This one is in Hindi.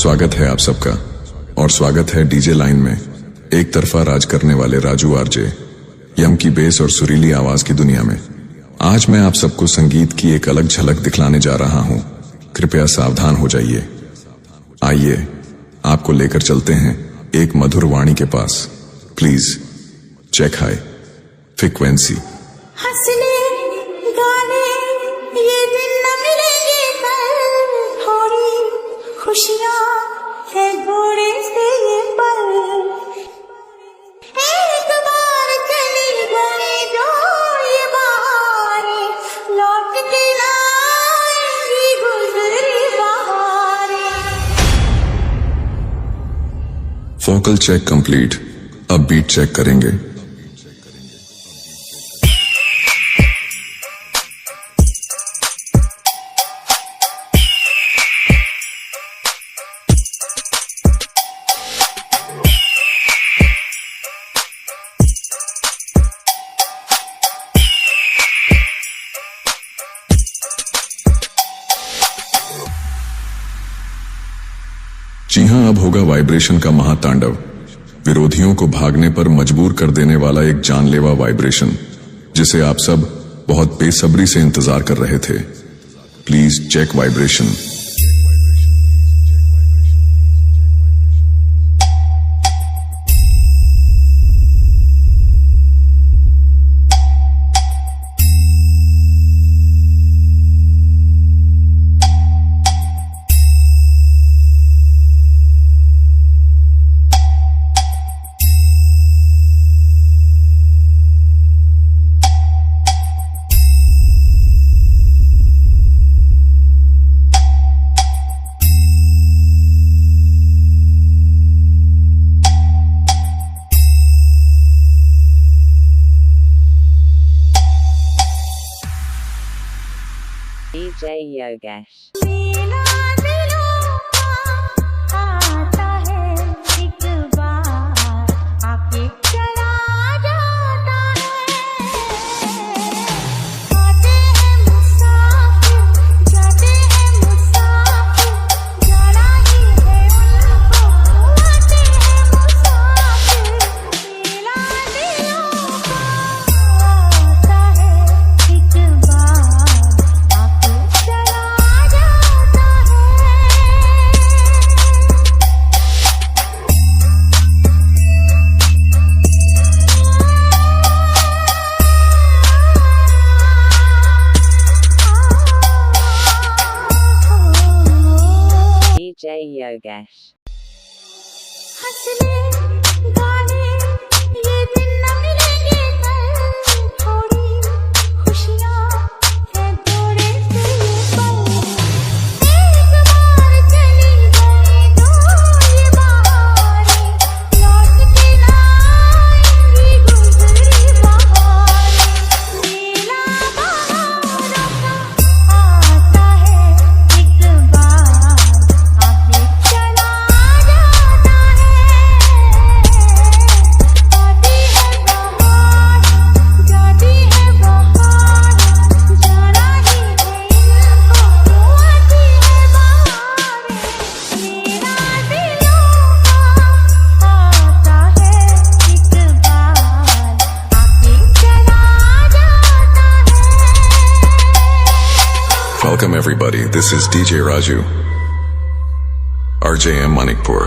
स्वागत है आप सबका और स्वागत है डीजे लाइन में एक तरफा राज करने वाले राजू आरजे यम की बेस और सुरीली आवाज की दुनिया में। आज मैं आप सबको संगीत की एक अलग झलक दिखलाने जा रहा हूं। कृपया सावधान हो जाइए। आइए आपको लेकर चलते हैं एक मधुर वाणी के पास। Please check high frequency. हंसने गाने ये दिन न मिलेंगे कल, थोड़ी खुशियां है घोड़े से ये पल। एक बार चली गई जो ये बहारें, लौट के ना आएंगी गुजरी बहारें। Vocal check complete. अब बीट चेक करेंगे। जी हां, अब होगा वाइब्रेशन का महातांडव। विरोधियों को भागने पर मजबूर कर देने वाला एक जानलेवा वाइब्रेशन, जिसे आप सब बहुत बेसब्री से इंतजार कर रहे थे। Please check vibration. DJ Yogesh. मेला दिलों का आता है एक बार, आके चला जाता है। आते हैं मुसाफिर, जाते हैं मुसाफिर, जाना ही है उनको, आते हैं मुसाफिर। मेला दिलों का आता है एक बार, DJ Yogesh. हंसने गाने ये दिन न मिलेंगे कल, थोड़ी खुशियां है घोड़े से ये पल। एक बार चली गई जो ये बहारें, लौट के ना आएंगी गुजरी बहारें। मेला बहारों का आता है एक बार, आके चला जाता है। आती है बहार, जाती है बहार, जाना ही है इनको, आती है बहारें। मेरा दिलों का आता है एक बार, आके चला जाता है। Welcome everybody, this is DJ Raju, RJM Manikpur.